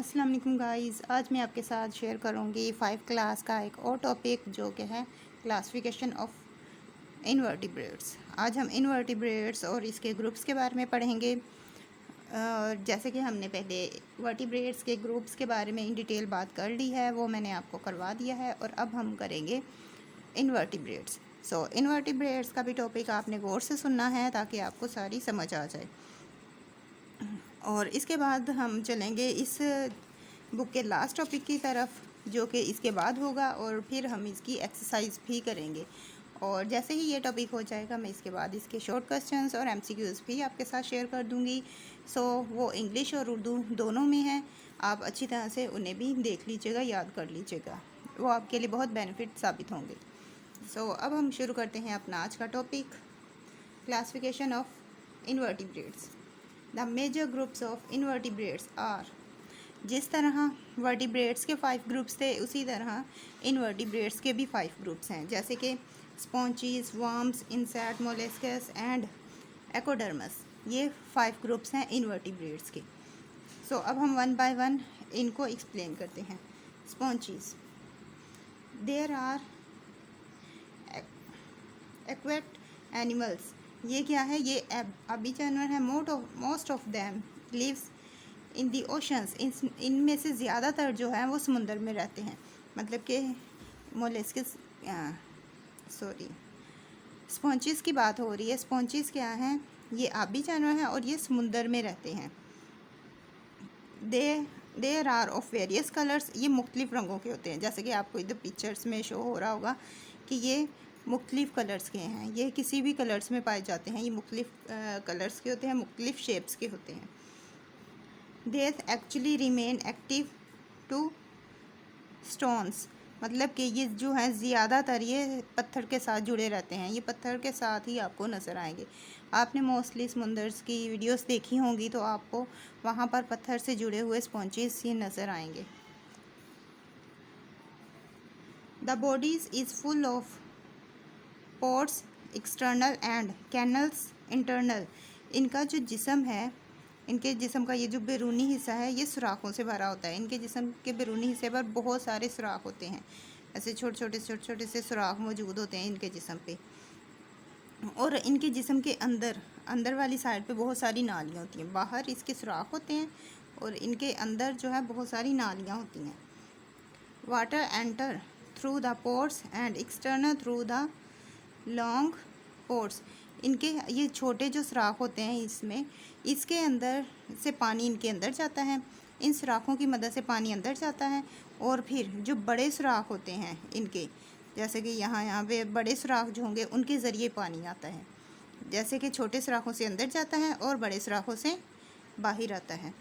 अस्सलाम वालेकुम गाइस, आज मैं आपके साथ शेयर करूंगी 5 क्लास का एक और टॉपिक जो कि है क्लासिफिकेशन ऑफ इनवर्टिब्रेट्स। आज हम इनवर्टिब्रेट्स और इसके ग्रुप्स के बारे में पढ़ेंगे। जैसे कि हमने पहले वर्टिब्रेट्स के ग्रुप्स के बारे में इन डिटेल बात कर ली है, वो मैंने आपको करवा दिया है। और अब हम करेंगे इनवर्टिब्रेट्स। इनवर्टिब्रेट्स का भी टॉपिक आपने गौर से सुनना है ताकि आपको सारी समझ आ जाए। और इसके बाद हम चलेंगे इस बुक के लास्ट टॉपिक की तरफ, जो कि इसके बाद होगा, और फिर हम इसकी एक्सरसाइज भी करेंगे। और जैसे ही ये टॉपिक हो जाएगा, मैं इसके बाद इसके शॉर्ट क्वेश्चंस और एमसीक्यूज़ भी आपके साथ शेयर कर दूंगी। वो इंग्लिश और उर्दू दोनों में हैं, आप अच्छी तरह से उन्हें भी देख लीजिएगा, याद कर लीजिएगा, वो आपके लिए बहुत बेनिफिट साबित होंगे। अब हम शुरू करते हैं अपना आज का topic, classification of invertebrates. The major groups of invertebrates are. जिस तरह वर्टिब्रेट्स के 5 ग्रुप्स थे, उसी तरह इनवर्टिब्रेट्स के भी 5 ग्रुप्स हैं, जैसे कि sponges, worms, insect, molluscs and echinoderms. ये 5 ग्रुप्स हैं इनवर्टिब्रेट्स के। अब हम वन बाय वन इनको एक्सप्लेन करते हैं। Sponges, there are aquatic animals. ये क्या है? ये अभी जानवर है। Most of them lives in the oceans. इनमें से ज़्यादातर जो है वो समुंदर में रहते हैं। मतलब कि मोलस्किस स्पॉन्चीज की बात हो रही है। स्पॉन्चीज क्या हैं? ये आबी जानवर हैं और ये समुंदर में रहते हैं। There are of various colours. ये मुख्तलिफ रंगों के होते हैं, जैसे कि आपको इधर पिक्चर्स में शो हो रहा होगा कि ये मुख्तलिफ कलर्स के हैं। ये किसी भी कलर्स में पाए जाते हैं। ये मुख्तलिफ कलर्स के होते हैं, मुख्तलिफ शेप्स के होते हैं। They actually remain active to stones. मतलब कि ये जो है ज़्यादातर ये पत्थर के साथ जुड़े रहते हैं। ये पत्थर के साथ ही आपको नज़र आएंगे। आपने मोस्टली समुंदर्स की वीडियोस देखी होंगी, तो आपको वहाँ पर पत्थर से जुड़े हुए स्पॉन्चेस ये नज़र आएंगे। The bodies is full of pores external and canals internal. इनका जो जिस्म है, इनके जिस्म का ये जो बैरूनी हिस्सा है, ये सुराखों से भरा होता है। इनके जिस्म के बैरूनी हिस्से पर बहुत सारे सुराख होते हैं। ऐसे छोटे छोटे से सुराख मौजूद होते हैं इनके जिस्म पे। और इनके जिस्म के अंदर वाली साइड पे बहुत सारी नालियाँ होती हैं। बाहर इसके सुराख होते हैं और इनके अंदर जो है बहुत सारी नालियाँ होती हैं। Water enter through the pores and external through the long pores. इनके ये छोटे जो सुराख होते हैं, इसके अंदर से पानी इनके अंदर जाता है। इन सुराखों की मदद से पानी अंदर जाता है। और फिर जो बड़े सुराख होते हैं इनके, जैसे कि यहाँ पे बड़े सुराख जो होंगे, उनके ज़रिए पानी आता है। जैसे कि छोटे सुराखों से अंदर जाता है और बड़े सुराखों से बाहर आता है।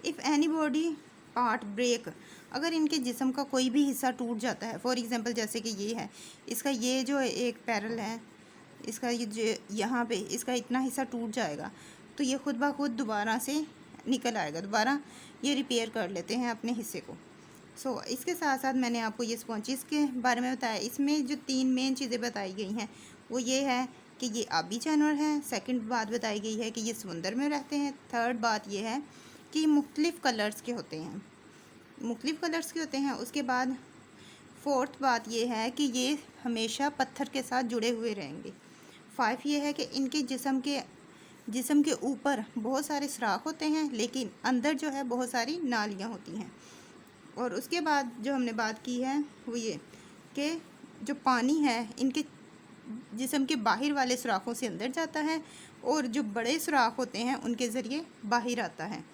If any body part break, अगर इनके जिस्म का कोई भी हिस्सा टूट जाता है, फॉर एग्ज़ाम्पल जैसे कि ये है, इसका ये जो एक पैरल है, इसका ये जो यहाँ पे इसका इतना हिस्सा टूट जाएगा, तो ये खुद ब खुद दोबारा से निकल आएगा। दोबारा ये रिपेयर कर लेते हैं अपने हिस्से को। इसके साथ साथ मैंने आपको ये स्पॉन्चेस के बारे में बताया। इसमें जो 3 मेन चीज़ें बताई गई हैं वो ये है कि ये आबी जानवर हैं। सेकंड बात बताई गई है कि ये समुंदर में रहते हैं। थर्ड बात ये है कि मुख्तलिफ़ कलर्स के होते हैं। उसके बाद फोर्थ बात ये है कि ये हमेशा पत्थर के साथ जुड़े हुए रहेंगे। 5 ये है कि इनके जिस्म के ऊपर बहुत सारे सुराख होते हैं, लेकिन अंदर जो है बहुत सारी नालियाँ होती हैं। और उसके बाद जो हमने बात की है वो ये कि जो पानी है इनके जिस्म के बाहर वाले सुराखों से अंदर जाता है और जो बड़े सुराख होते हैं उनके ज़रिए बाहर आता है।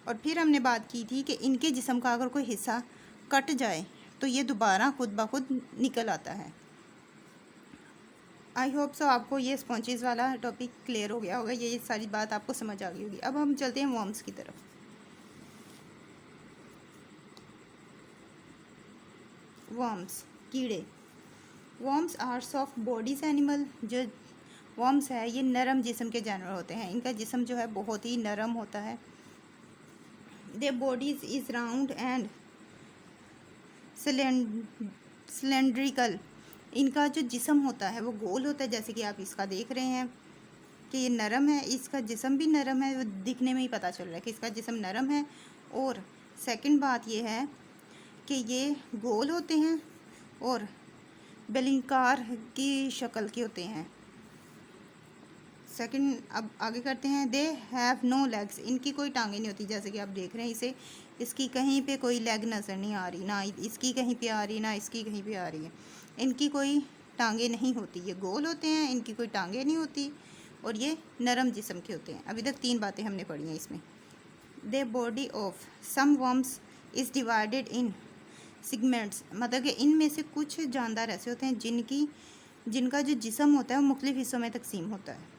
और फिर हमने बात की थी कि इनके जिस्म का अगर कोई हिस्सा कट जाए तो ये दोबारा खुद ब खुद निकल आता है। आई होप सो आपको ये स्पॉन्चेस वाला टॉपिक क्लियर हो गया होगा, ये सारी बात आपको समझ आ गई होगी। अब हम चलते हैं वर्म्स की तरफ। वर्म्स, कीड़े। Worms are soft bodies animal. जो वर्म्स है ये नरम जिस्म के जानवर होते हैं। इनका जिस्म जो है बहुत ही नरम होता है। Their bodies is round and cylindrical. इनका जो जिस्म होता है वो गोल होता है, जैसे कि आप इसका देख रहे हैं कि ये नरम है। इसका जिस्म भी नरम है, वो दिखने में ही पता चल रहा है कि इसका जिस्म नरम है और सेकंड बात ये है कि ये गोल होते हैं और बेलनाकार की शक्ल के होते हैं। सेकंड, अब आगे करते हैं। दे हैव नो लेग्स, इनकी कोई टांगें नहीं होती। जैसे कि आप देख रहे हैं इसे, इसकी कहीं पे कोई लेग नज़र नहीं आ रही, ना इसकी कहीं पे आ रही, ना इसकी कहीं पे आ रही है। इनकी कोई टांगें नहीं होती, ये गोल होते हैं, इनकी कोई टांगें नहीं होती और ये नरम जिस्म के होते हैं। अभी तक 3 बातें हमने पढ़ी हैं इसमें। The body of some worms is divided in segments, मतलब कि इनमें से कुछ जानदार ऐसे होते हैं जिनका जो जिस्म होता है वो मुख्तलिफ हिस्सों में तकसीम होता है।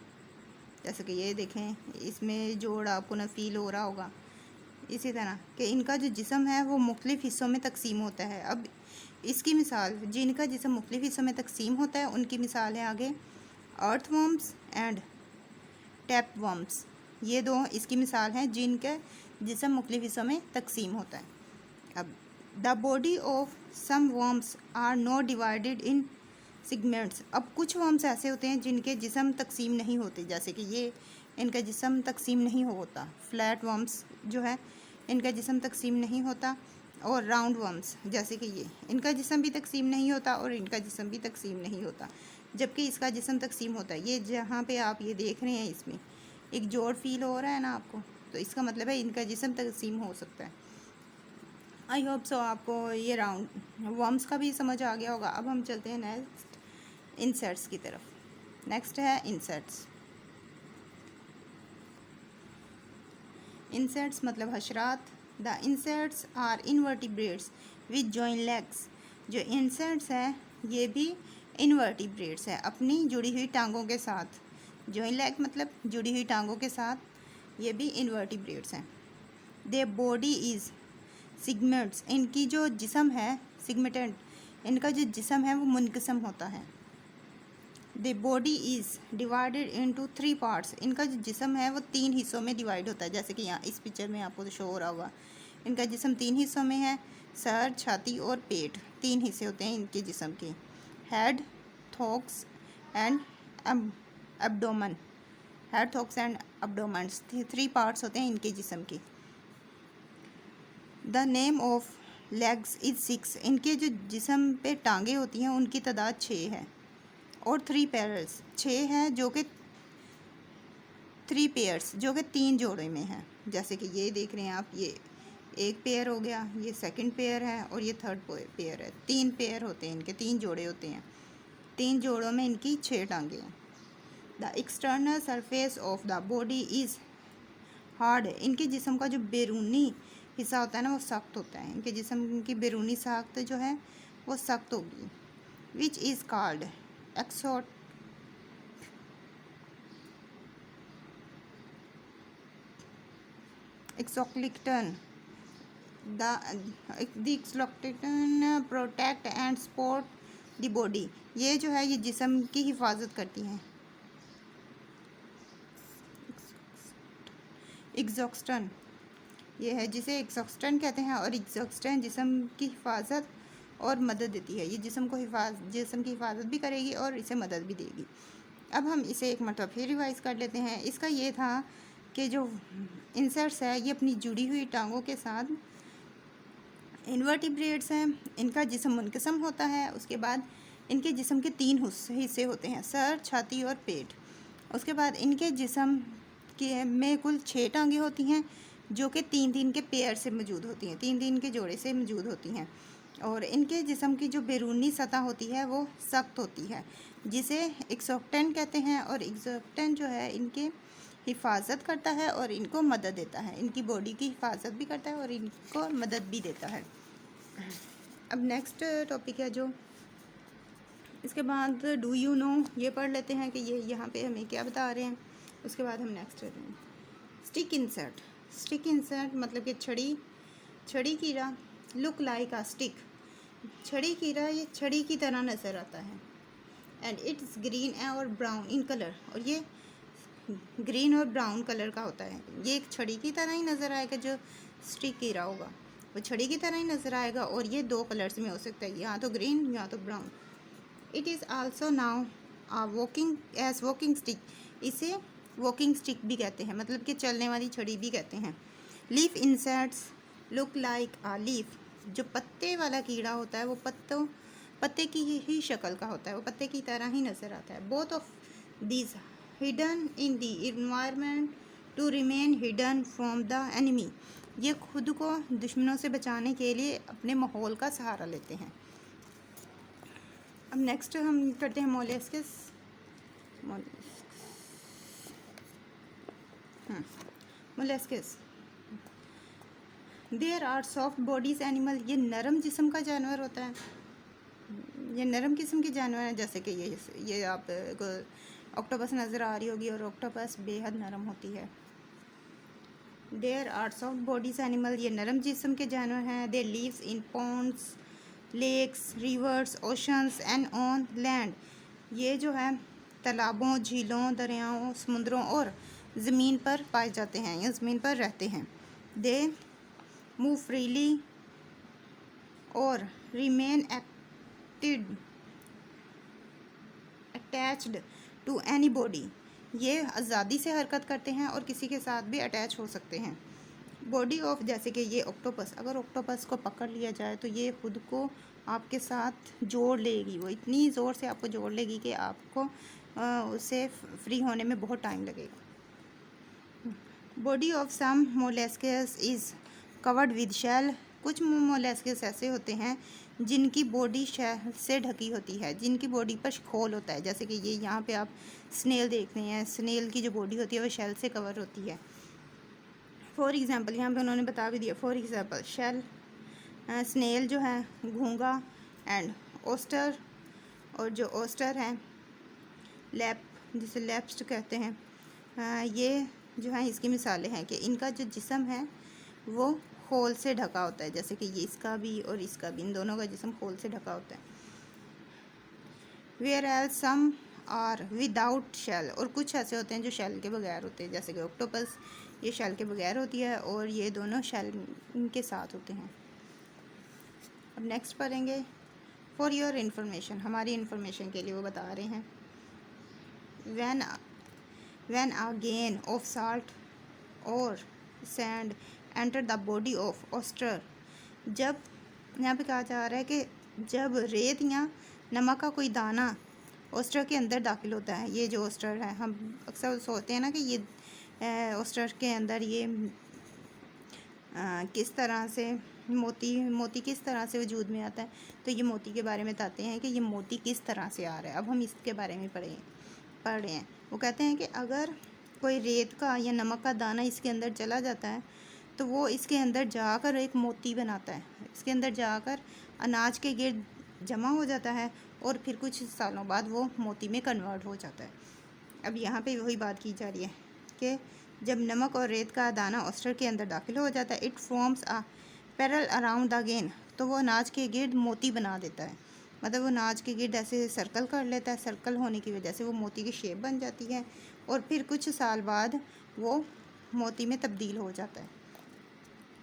जैसे कि ये देखें, इसमें जोड़ आपको ना फील हो रहा होगा। इसी तरह कि इनका जो जिस्म है वो मुख्तलिफ हिस्सों में तकसीम होता है। अब इसकी मिसाल, जिनका जिस्म मुख्तलिफ हिस्सों में तकसीम होता है उनकी मिसाल है आगे अर्थवर्म्स एंड टैपवर्म्स। ये दो इसकी मिसाल हैं जिनका जिस्म मुख्तलिफ हिस्सों में तकसीम होता है। अब the body of some worms are not divided in segments. अब कुछ वर्म्स ऐसे होते हैं जिनके जिस्म तकसीम नहीं होते, जैसे कि ये, इनका जिस्म तकसीम नहीं होता। फ्लैट वर्म्स जो है इनका जिस्म तकसीम नहीं होता। और राउंड वर्म्स जैसे कि ये, इनका जिस्म भी तकसीम नहीं होता और इनका जिस्म भी तकसीम नहीं होता, जबकि इसका जिस्म तकसीम होता है। ये जहाँ पे आप ये देख रहे हैं इसमें एक जोड़ फील हो रहा है ना आपको, तो इसका मतलब है इनका जिस्म तकसीम हो सकता है। आई होप सो आपको ये राउंड वर्म्स का भी समझ आ गया होगा। अब हम चलते हैं नेक्स्ट इंसेक्ट्स की तरफ। नेक्स्ट है इंसेक्ट्स। इंसेक्ट्स मतलब हशरात। The insects are invertebrates with joint legs. जो इंसेक्ट्स है ये भी इनवर्टिब्रेट्स है, अपनी जुड़ी हुई टांगों के साथ। जॉइंट लेग मतलब जुड़ी हुई टांगों के साथ ये भी इनवर्टिब्रेट्स हैं। दे बॉडी इज़ सिगमेंट्स, इनकी जो जिस्म है सिगमेंटेड, इनका जो जिस्म है वो मुनक़िस्म होता है। The body is divided into 3 parts, इनका जो जिस्म है वो 3 हिस्सों में डिवाइड होता है। जैसे कि यहाँ इस पिक्चर में आपको तो शो हो रहा होगा, इनका जिस्म 3 हिस्सों में है। सर, छाती और पेट 3 हिस्से होते हैं इनके जिस्म के। Head, thorax and abdomen, head, thorax and abdomen 3 parts होते हैं इनके जिस्म के। The name of legs is 6, इनके जो जिस्म पे टांगे होती हैं उनकी तादाद 6 है। और 3 पेयर्स, 6 है जो कि 3 पेयर्स जो कि 3 जोड़े में हैं। जैसे कि ये देख रहे हैं आप, ये एक पेयर हो गया, ये सेकंड पेयर है और ये थर्ड पेयर है। 3 पेयर होते हैं इनके, 3 जोड़े होते हैं। 3 जोड़ों में इनकी 6 टांगे हैं। The external surface of the body is hard, इनके जिस्म का जो बैरूनी हिस्सा होता है ना वो सख्त होता है। इनके जिस्म की बैरूनी साख्त जो है वो सख्त होगी। Which is called exoskeleton. The exoskeleton protect and support the body, ये जो है ये जिस्म की हिफाजत करती हैं। एक्सोक्स्टन ये है जिसे एक्सोक्स्टन कहते हैं, और एक्सोक्स्टन जिस्म की हिफाजत और मदद देती है। ये जिस्म की हिफाजत भी करेगी और इसे मदद भी देगी। अब हम इसे एक मरतबा फिर रिवाइज़ कर लेते हैं। इसका ये था कि जो इंसेक्ट्स है ये अपनी जुड़ी हुई टांगों के साथ इनवर्टिब्रेट्स हैं। इनका जिस्म मुनक़िस्म होता है। उसके बाद इनके जिस्म के 3 हिस्से होते हैं, सर, छाती और पेट। उसके बाद इनके जिस्म के में कुल 6 टांगे होती हैं जो कि 3-3 के पेयर से मौजूद होती हैं, 3-3 के जोड़े से मौजूद होती हैं। और इनके जिस्म की जो बैरूनी सतह होती है वो सख्त होती है, जिसे एक्सोक्टेन कहते हैं। और एक्सोक्टेन जो है इनके हिफाजत करता है और इनको मदद देता है, इनकी बॉडी की हिफाजत भी करता है और इनको मदद भी देता है। अब नेक्स्ट टॉपिक है जो, इसके बाद डू यू नो ये पढ़ लेते हैं कि ये यहाँ पे हमें क्या बता रहे हैं। उसके बाद हम नेक्स्ट करते हैं स्टिक इंसेक्ट। स्टिक इंसेक्ट मतलब कि छड़ी कीड़ा। लुक लाइक आ स्टिक, छड़ी कीड़ा ये छड़ी की तरह नज़र आता है। एंड इट्स ग्रीन और ब्राउन इन कलर, और ये ग्रीन और ब्राउन कलर का होता है। ये एक छड़ी की तरह ही नज़र आएगा, जो स्टिक कीड़ा होगा वो छड़ी की तरह ही नज़र आएगा। और ये 2 कलर्स में हो सकता है, या तो ग्रीन या तो brown. It is also now walking stick, इसे वॉकिंग स्टिक भी कहते हैं, मतलब कि चलने वाली छड़ी भी कहते हैं। लीफ इंसेक्ट्स लुक लाइक आ लीफ। जो पत्ते वाला कीड़ा होता है वो पत्ते की ही शक्ल का होता है, वो पत्ते की तरह ही नज़र आता है। Both of these hidden in the environment to remain hidden from the enemy. ये खुद को दुश्मनों से बचाने के लिए अपने माहौल का सहारा लेते हैं। अब नेक्स्ट हम करते हैं molluscs. Molluscs there are soft bodies animal. ये नरम जिस्म का जानवर होता है, ये नरम किस्म के जानवर हैं। जैसे कि ये आप ऑक्टोपस नज़र आ रही होगी, और ऑक्टोपस बेहद नरम होती है। There are soft bodies animal, ये नरम जिस्म के जानवर हैं। They lives in ponds, lakes, rivers, oceans and on land. ये जो है तालाबों, झीलों, दरियाओं, समुद्रों और ज़मीन पर पाए जाते हैं या ज़मीन पर रहते हैं। दे मूव फ्रीली और remain attached to any body. ये आज़ादी से हरकत करते हैं और किसी के साथ भी अटैच हो सकते हैं। बॉडी ऑफ, जैसे कि ये ऑक्टोपस, अगर ऑक्टोपस को पकड़ लिया जाए तो ये खुद को आपके साथ जोड़ लेगी। वो इतनी ज़ोर से आपको जोड़ लेगी कि आपको उससे फ्री होने में बहुत टाइम लगेगा। Body of some molluscs is covered with shell. कुछ मोलस्किस ऐसे होते हैं जिनकी बॉडी शेल से ढकी होती है, जिनकी बॉडी पर खोल होता है। जैसे कि ये यहाँ पे आप स्नेल देख रहे हैं, स्नेल की जो बॉडी होती है वो शेल से कवर होती है। फॉर एग्ज़ाम्पल यहाँ पे उन्होंने बता भी दिया। फॉर एग्ज़ाम्पल शेल स्नेल जो है घोंगा एंड ओस्टर, और जो ओस्टर है लैप, जिसे लैप्स्ट कहते हैं। ये जो है इसकी मिसालें हैं कि इनका जो जिस्म है वो खोल से ढका होता है। जैसे कि ये इसका भी और इसका भी, इन दोनों का जिस्म खोल से ढका होता है। Where else some are without shell, और कुछ ऐसे होते हैं जो शेल के बगैर होते हैं। जैसे कि ऑक्टोपस, ये शेल के बगैर होती है और ये दोनों शेल के साथ होते हैं। अब नेक्स्ट पढ़ेंगे फॉर योर इन्फॉर्मेशन, हमारी इन्फॉर्मेशन के लिए वो बता रहे हैं। when a grain of salt or sand enter the body of oyster। जब यहाँ पे कहा जा रहा है कि जब रेत या नमक का कोई दाना ऑस्टर के अंदर दाखिल होता है। ये जो ऑस्टर है, हम अक्सर सोचते हैं ना कि ये ऑस्टर के अंदर ये किस तरह से मोती किस तरह से वजूद में आता है। तो ये मोती के बारे में बताते हैं कि ये मोती किस तरह से आ रहा है। अब हम इसके बारे में पढ़ रहे हैं। वो कहते हैं कि अगर कोई रेत का या नमक का दाना इसके अंदर चला जाता है तो वो इसके अंदर जाकर एक मोती बनाता है। इसके अंदर जाकर अनाज के गिर्द जमा हो जाता है और फिर कुछ सालों बाद वो मोती में कन्वर्ट हो जाता है। अब यहाँ पे वही बात की जा रही है कि जब नमक और रेत का दाना ऑस्टर के अंदर दाखिल हो जाता है, it forms a parallel around the gain, तो वो अनाज के गिर्द मोती बना देता है। मतलब वो अनाज के गिर्द ऐसे सर्कल कर लेता है। सर्कल होने की वजह से वो मोती की शेप बन जाती है और फिर कुछ साल बाद वो मोती में तब्दील हो जाता है।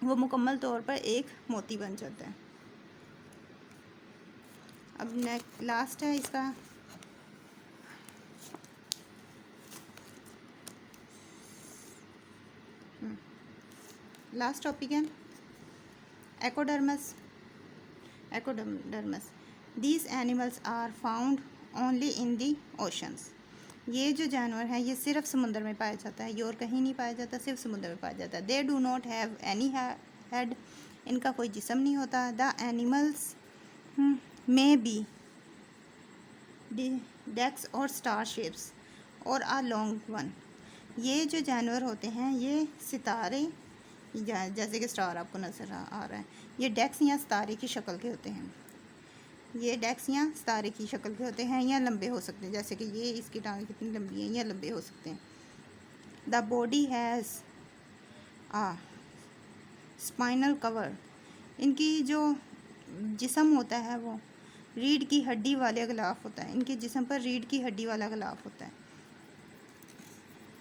वो मुकम्मल तौर पर एक मोती बन जाता है। अब लास्ट है इसका लास्ट टॉपिक है echinoderms. These animals are found only in the oceans. ये जो जानवर है ये सिर्फ समुद्र में पाया जाता है, ये और कहीं नहीं पाया जाता, सिर्फ समुद्र में पाया जाता है। They do not have any head, इनका कोई जिस्म नहीं होता। द एनिमल्स मे बी डेक्स और स्टार शेप्स और आ लॉन्ग वन। ये जो जानवर होते हैं ये सितारे, जैसे कि स्टार आपको नज़र आ रहा है, ये डेक्स या सितारे की शक्ल के होते हैं। ये डेक्स या सितारे की शक्ल के होते हैं या लंबे हो सकते हैं। जैसे कि ये इसकी टांगें कितनी लंबी हैं, या लंबे हो सकते हैं। The body has a spinal cover, इनकी जो जिस्म होता है वो रीढ़ की हड्डी वाले गिलाफ होता है। इनके जिस्म पर रीढ़ की हड्डी वाला गिलाफ होता है।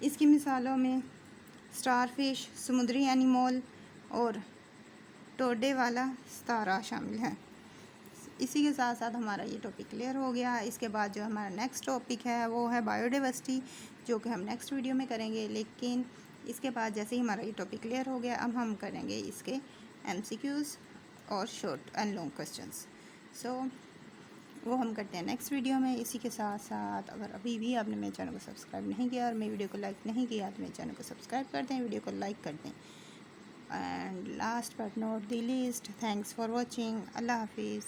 इसकी मिसालों में स्टारफिश, समुद्री एनिमल और टोडे वाला सितारा शामिल है। इसी के साथ साथ हमारा ये टॉपिक क्लियर हो गया। इसके बाद जो हमारा नेक्स्ट टॉपिक है वो है बायोडाइवर्सिटी, जो कि हम नेक्स्ट वीडियो में करेंगे। लेकिन इसके बाद जैसे ही हमारा ये टॉपिक क्लियर हो गया, अब हम करेंगे इसके MCQs और शॉर्ट एंड लॉन्ग क्वेश्चंस। सो वो हम करते हैं नेक्स्ट वीडियो में। इसी के साथ साथ अगर अभी भी आपने मेरे चैनल को सब्सक्राइब नहीं किया और मेरी वीडियो को लाइक नहीं किया तो मेरे चैनल को सब्सक्राइब कर दें, वीडियो को लाइक कर दें। And last but not the least, thanks for watching. अल्लाह हाफिज़।